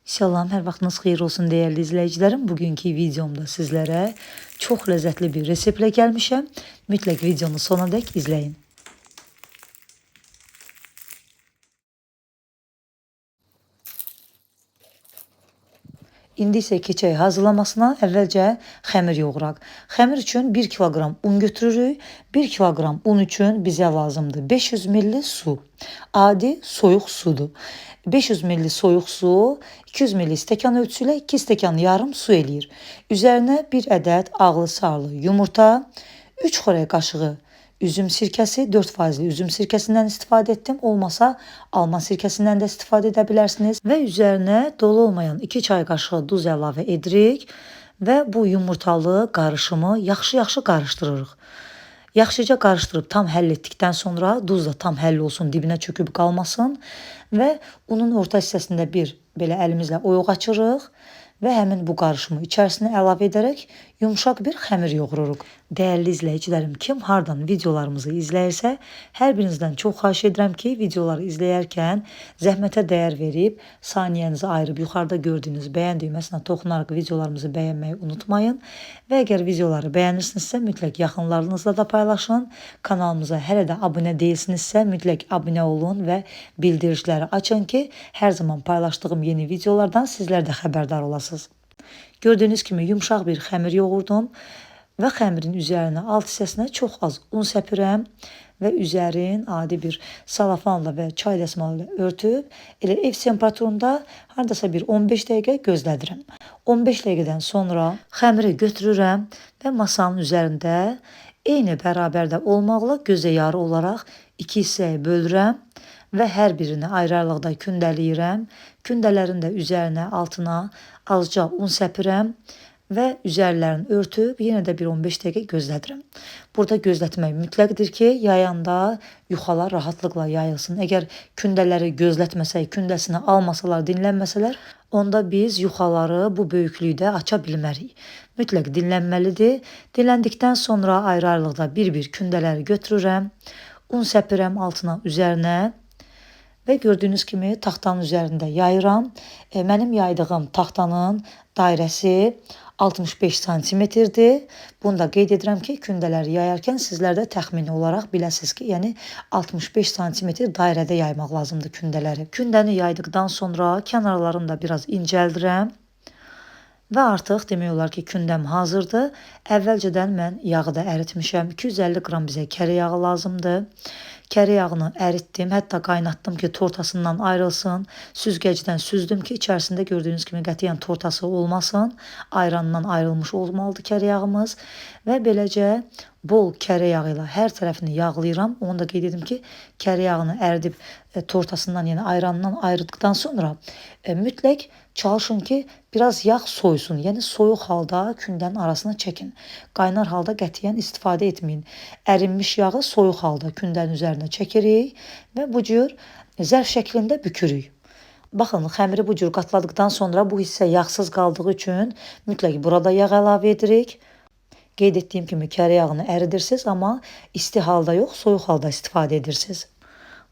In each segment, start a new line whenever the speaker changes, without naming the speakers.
Salam, hər vaxtınız xeyir olsun dəyərli izləyicilərim. Bugünkü videomda sizlərə çox ləzzətli bir reseptlə gəlmişəm. Mütləq videonu sonadək izləyin. İndi isə keçək hazırlamasına. Əvvəlcə xəmir yoğuraq. Xəmir üçün 1 kiloqram un götürürük. 1 kiloqram un üçün bizə lazımdır 500 ml su. Adi soyuq sudur. 500 ml soyuq su 200 ml stəkan ölçüsü ilə 2 stəkan yarım su eləyir. Üzərinə 1 ədəd ağlı sarlı yumurta, 3 xörək qaşığı üzüm sirkəsi, 4% üzüm sirkəsindən istifadə etdim. Olmasa alma sirkəsindən də istifadə edə bilərsiniz. Və üzərinə dolu olmayan 2 çay qaşığı duz əlavə edirik. Və bu yumurtalı qarışımı yaxşı qarışdırırıq. Yaxşıca qarışdırıb tam həll etdikdən sonra duz da tam həll olsun, dibinə çöküb qalmasın. Və unun orta hissəsində bir belə əlimizlə oyuq açırıq. Və həmin bu qarışımı içərisinə əlavə edərək yumşaq bir xəmir yoğururuq. Dəyərli izləyicilərim, kim hardan videolarımızı izləyirsə, hər birinizdən çox xahiş edirəm ki, videoları izləyərkən zəhmətə dəyər verib, saniyənizi ayırıb yuxarıda gördüyünüz bəyən düyməsinə toxunaraq videolarımızı bəyənməyi unutmayın. Və əgər videoları bəyənirsinizsə, mütləq yaxınlarınızla da paylaşın. Kanalımıza hələ də abunə deyilsinizsə, mütləq abunə olun və bildirişləri açın ki, hər zaman paylaşdığım yeni videolardan sizlər də xəbərdar olasınız. Gördüyünüz kimi yumşaq bir xəmir yoğurdum və xəmirin üzərinə alt hissəsinə çox az un səpirəm və üzərin adi bir salafanla və çay dəsmalı ilə örtüb elə ev temperaturunda hardasa bir 15 dəqiqə gözlədirəm. 15 dəqiqədən sonra xəmiri götürürəm və masanın üzərində eyni bərabərdə olmaqla gözəyarı olaraq 2 hissəyə bölürəm və hər birini ayrı-ayrılıqda kündələyirəm. Kündələrin də üzərinə, altına azca un səpirəm və üzərlərini örtüb yenə də bir 15 dəqiqə gözlədirəm. Burada gözlətmək mütləqdir ki, yayanda yuxalar rahatlıqla yayılsın. Əgər kündələri gözlətməsək, kündəsini almasalar, dinlənməsələr, onda biz yuxaları bu böyüklükdə aça bilmərik. Mütləq dinlənməlidir. Dinləndikdən sonra ayrı-ayrılıqda bir-bir kündələri götürürəm, un səpirəm altına, üzərinə. Və gördüyünüz kimi taxtanın üzərində yayıram. Mənim yaydığım taxtanın dairəsi 65 santimetrdir. Bunu da qeyd edirəm ki, kündələri yayarkən sizlər də təxmini olaraq biləsiniz ki, yəni 65 santimetr dairədə yaymaq lazımdır kündələri. Kündəni yaydıqdan sonra kənarlarını da biraz incəldirəm. Və artıq demək olar ki, kündəm hazırdır. Əvvəlcədən mən yağı da əritmişəm. 250 qram bizə kərə yağı lazımdır. Kərə yağını əritdim, hətta qaynatdım ki, tortasından ayrılsın. Süzgəcdən süzdüm ki, içərisində gördüyünüz kimi qətiyyən tortası olmasın. Ayrandan ayrılmış olmalıdır kərə yağımız. Və beləcə bol kərə yağı ilə hər tərəfini yağlayıram. Onu da qeyd edim ki, kərə yağını əridib tortasından, yəni ayrandan ayırdıqdan sonra mütləq çalışın ki, biraz yağ soysun. Yəni soyuq halda kündənin arasına çəkin. Qaynar halda qətiyyən istifadə etməyin. Ərinmiş yağı soyuq halda kündənin üzərinə çəkirik və bu cür zərf şəklində bükürük. Baxın, xəmiri bu cür qatladıqdan sonra bu hissə yağsız qaldığı üçün mütləq burada yağ əlavə edirik. Qeyd etdiyim kimi kərə yağını əridirsiniz, amma isti halda yox, soyuq halda istifadə edirsiniz.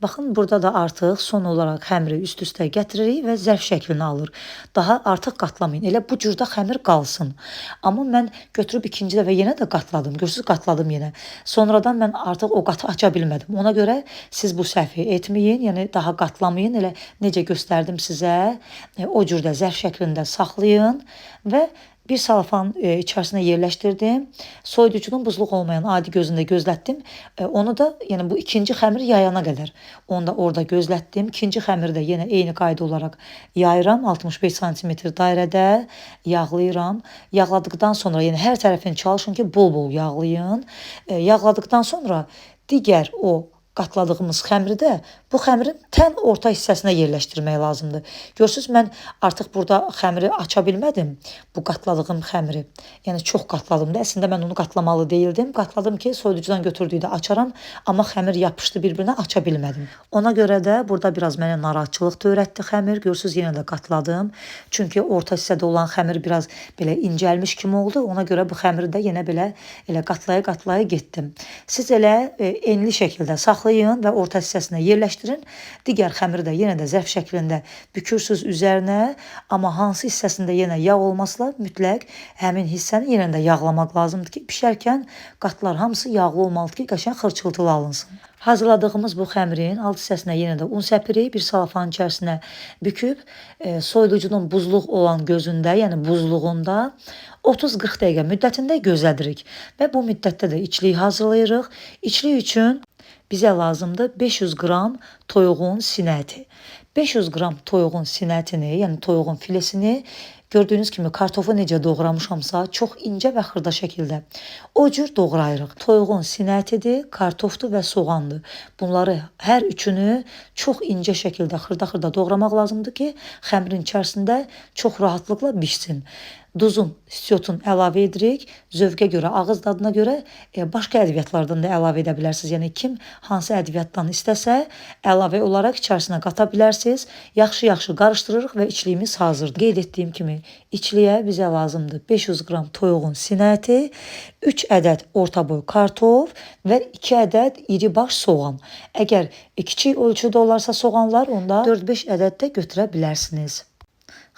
Baxın, burada da artıq son olaraq xəmiri üst-üstə gətiririk və zərf şəklini alır. Daha artıq qatlamayın, elə bu cürdə xəmir qalsın. Amma mən götürüb ikinci dəfə yenə də qatladım, görürsünüz, qatladım yenə. Sonradan mən artıq o qatı aça bilmədim. Ona görə siz bu səhvi etməyin, yəni daha qatlamayın, elə necə göstərdim sizə, o cürdə zərf şəklində saxlayın və bir salafan içərisinə yerləşdirdim. Soyuducunun buzluq olmayan adi gözündə gözlətdim. Onu da, yəni bu ikinci xəmir yayana qədər onu da orada gözlətdim. İkinci xəmiri də yenə eyni qayda olaraq yayıram. 65 santimetr dairədə yağlayıram. Yağladıqdan sonra yəni hər tərəfini çalışın ki, bol-bol yağlayın. Yağladıqdan sonra digər o qatladığımız xəmiri də bu xəmirin tən orta hissəsinə yerləşdirmək lazımdır. Görürsünüz, mən artıq burada xəmiri aça bilmədim, bu qatladığım xəmiri. Yəni çox qatladım da, əslində mən onu qatlamalı deyildim. Qatladım ki, soyuducudan götürdüyü də açaram, amma xəmir yapışdı bir-birinə, aça bilmədim. Ona görə də burada biraz mənə narahatçılıq törətdi xəmir. Görürsünüz, yenə də qatladım. Çünki orta hissədə olan xəmir biraz belə incəlmiş kimi oldu. Ona görə bu xəmiri də yenə belə elə qatlaya-qatlaya getdim. Siz elə enli şəkildə saxlayın və orta hissəsinə yerləşdirin. yerləşdirin. Digər xəmiri də yenə də zərf şəklində bükürsüz üzərinə, amma hansı hissəsində yenə yağ olmasla mütləq həmin hissəni yenə də yağlamaq lazımdır ki, bişərkən qatlar hamısı yağlı olmalıdır ki, qəşəng xırçıltılı alınsın. Hazırladığımız bu xəmirin alt hissəsinə yenə də un səpirik, bir salafanın içərisinə büküb, soyuducunun buzluq olan gözündə, yəni buzluğunda 30-40 dəqiqə müddətində gözlədirik və bu müddətdə də içliyi hazırlayırıq. İçlik üçün bizə lazımdır 500 qram toyuğun sinə əti. 500 qram toyuğun sinə ətini, yəni toyuğun filesini gördüyünüz kimi kartofu necə doğramışamsa çox incə və xırda şəkildə o cür doğrayırıq. Toyuğun sinə ətidir, kartofdur və soğandır. Bunları hər üçünü çox incə şəkildə xırda-xırda doğramaq lazımdır ki, xəmirin içərisində çox rahatlıqla bişsin. Duzun, istiotun əlavə edirik. Zövqə görə, ağız dadına görə başqa ədviyyatlardan da əlavə edə bilərsiniz. Yəni kim hansı ədviyyatdan istəsə əlavə olaraq içərisinə qata bilərsiniz. Yaxşı-yaxşı qarışdırırıq və içliyimiz hazırdır. Qeyd etdiyim kimi içliyə bizə lazımdır 500 qram toyuğun sinə əti, 3 ədəd orta boy kartof və 2 ədəd iri baş soğan. Əgər kiçik ölçüdə olarsa soğanlar, onda 4-5 ədəd də götürə bilərsiniz.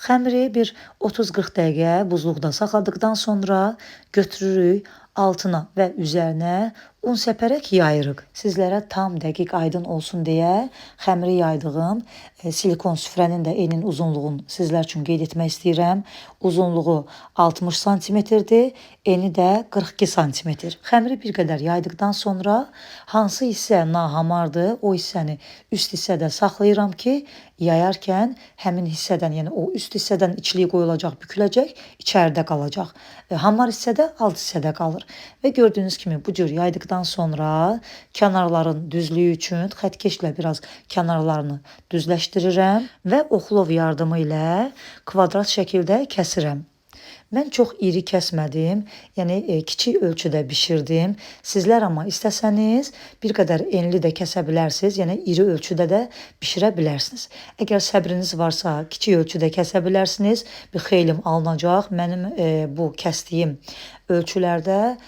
Xəmiri bir 30-40 dəqiqə buzluqda saxladıqdan sonra götürürük altına və üzərinə un səpərək yayırıq. Sizlərə tam dəqiq aydın olsun deyə xəmiri yaydığım silikon süfrənin də eninin uzunluğunu sizlər üçün qeyd etmək istəyirəm. Uzunluğu 60 santimetrdir, eni də 42 santimetr. Xəmiri bir qədər yaydıqdan sonra hansı hissə nahamardır, o hissəni üst hissədə saxlayıram ki, yayarkən həmin hissədən, yəni o üst hissədən içliyi qoyulacaq, büküləcək, içəridə qalacaq. Hamar hissədə alt hissədə qalır. Və gördüyünüz kimi bu cür yaydıqdan sonra kənarların düzlüyü üçün xəttkeşlə biraz kənarlarını düzləşdirirəm və oxlov yardımı ilə kvadrat şəkildə kəsirəm. Mən çox iri kəsmədim, yəni kiçik ölçüdə bişirdim. Sizlər amma istəsəniz bir qədər enli də kəsə bilərsiniz, yəni iri ölçüdə də bişirə bilərsiniz. Əgər səbriniz varsa kiçik ölçüdə kəsə bilərsiniz, bir xeylim alınacaq. Mənim bu kəsdiyim ölçülərdə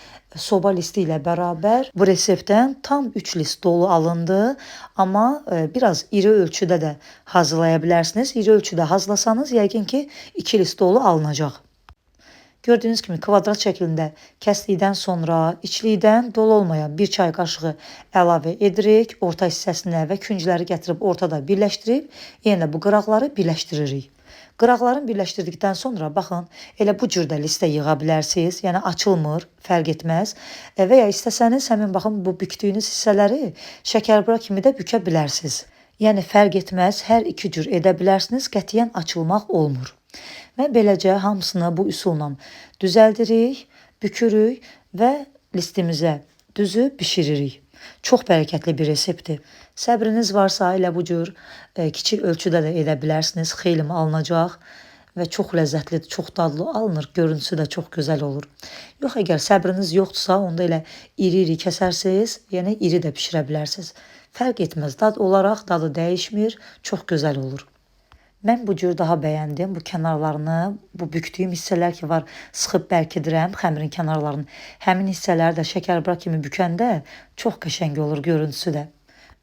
soba listi ilə bərabər bu reseptdən tam 3 list dolu alındı. Amma biraz iri ölçüdə də hazırlaya bilərsiniz. İri ölçüdə hazırlasanız yəqin ki 2 list dolu alınacaq. Gördüyünüz kimi kvadrat şəklində kəsdikdən sonra içlikdən dolu olmayan 1 çay qaşığı əlavə edirik. Orta hissəsinə və küncləri gətirib ortada birləşdirib, yenə bu qıraqları birləşdiririk. Qıraqlarını birləşdirdikdən sonra baxın, elə bu cür də listə yığa bilərsiniz. Yəni açılmır, fərq etməz. Və ya istəsəniz həmin baxın bu bükdüyünüz hissələri şəkərbura kimi də bükə bilərsiniz. Yəni fərq etməz, hər iki cür edə bilərsiniz, qətiyyən açılmaq olmur. Və beləcə hamısını bu üsulla düzəldirik, bükürük və listimizə düzüb bişiririk. Çox bərəkətli bir reseptdir. Səbriniz varsa elə bu cür kiçik ölçüdə də edə bilərsiniz. Xeylim alınacaq və çox ləzzətlidir, çox dadlı alınır. Görüntüsü də çox gözəl olur. Yox, əgər səbriniz yoxdursa, onda elə iri-iri kəsərsiniz, yəni iri də bişirə bilərsiniz. Fərq etməz, dad olaraq dadı dəyişmir, çox gözəl olur. Mən bu cür daha bəyəndim. Bu kənarlarını, bu bükdüyüm hissələr ki var, sıxıb bərkidirəm xəmirin kənarlarını. Həmin hissələri də şəkərbura kimi bükəndə çox qəşəng olur görüntüsü də.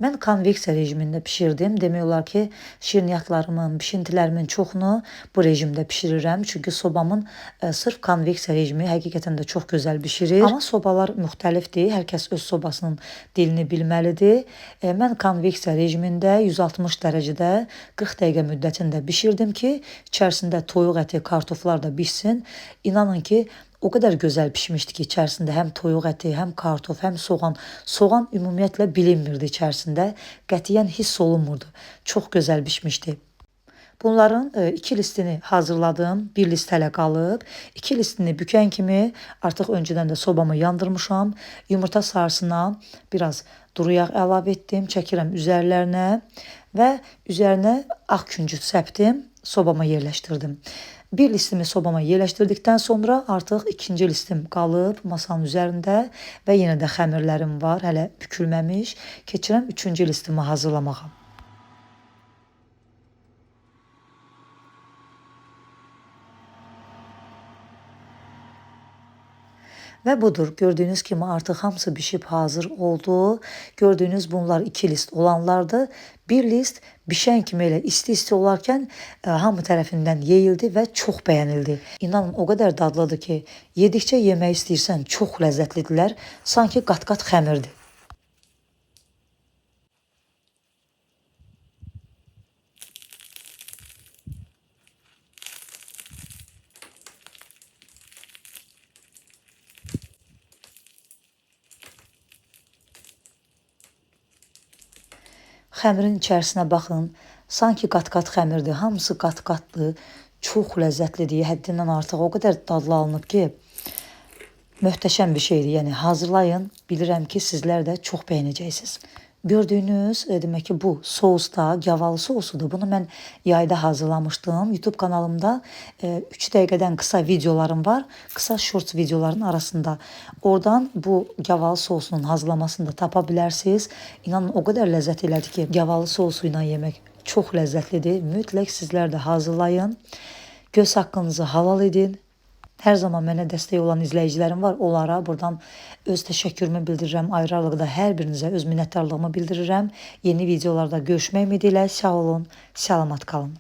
Mən konveksiya rejimində bişirdim. Demək olar ki, şirniyyatlarımın, bişintilərimin çoxunu bu rejimdə bişirirəm. Çünki sobamın sırf konveksiya rejimi həqiqətən də çox gözəl bişirir. Amma sobalar müxtəlifdir. Hər kəs öz sobasının dilini bilməlidir. Mən konveksiya rejimində 160 dərəcədə 40 dəqiqə müddətində bişirdim ki, içərisində toyuq əti, kartoflar da bişsin. İnanın ki, o qədər gözəl pişmişdi ki, içərisində həm toyuq əti, həm kartof, həm soğan. Soğan ümumiyyətlə bilinmirdi içərisində. Qətiyyən hiss olunmurdu. Çox gözəl pişmişdi. Bunların 2 listini hazırladım. 1 list hələ qalıb. 2 listini bükən kimi artıq öncədən də sobamı yandırmışam. Yumurta sarısına biraz duru yağ əlavə etdim. Çəkirəm üzərlərinə və üzərinə ağ küncüt səpdim. Sobama yerləşdirdim. Bir listimi sobama yerləşdirdikdən sonra artıq ikinci listim qalıb masanın üzərində və yenə də xəmirlərim var, hələ bükülməmiş. Keçirəm üçüncü listimi hazırlamağa. Və budur. Gördüyünüz kimi artıq hamısı bişib hazır oldu. Gördüyünüz bunlar 2 list olanlardır. Bir list bişən kimi elə isti-isti olarkən hamı tərəfindən yeyildi və çox bəyənildi. İnanın o qədər dadlıdır ki, yedikcə yemək istəyirsən, çox ləzzətlidirlər. Sanki qat-qat xəmirdir. Xəmirin içərisinə baxın. Sanki qat-qat xəmirdir. Hamısı qat-qatdır. Çox ləzzətlidir. Həddindən artıq o qədər dadlı alınıb ki, möhtəşəm bir şeydir. Yəni hazırlayın. Bilirəm ki, sizlər də çox bəyənəcəksiniz. Gördüyünüz, demək ki, bu sous da gavalı sousudur. Bunu mən yayda hazırlamışdım. YouTube kanalımda 3 dəqiqədən qısa videolarım var. Qısa shorts videoların arasında. Oradan bu gavalı sousunun hazırlamasını da tapa bilərsiniz. İnanın o qədər ləzzət elədi ki, gavalı sousu ilə yemək çox ləzzətlidir. Mütləq sizlər də hazırlayın. Göz haqqınızı halal edin. Hər zaman mənə dəstək olan izləyicilərim var. Onlara buradan öz təşəkkürümü bildirirəm. Ayrı-ayrılıqda hər birinizə öz minnətdarlığımı bildirirəm. Yeni videolarda görüşmək ümidi ilə sağ olun, salamat qalın.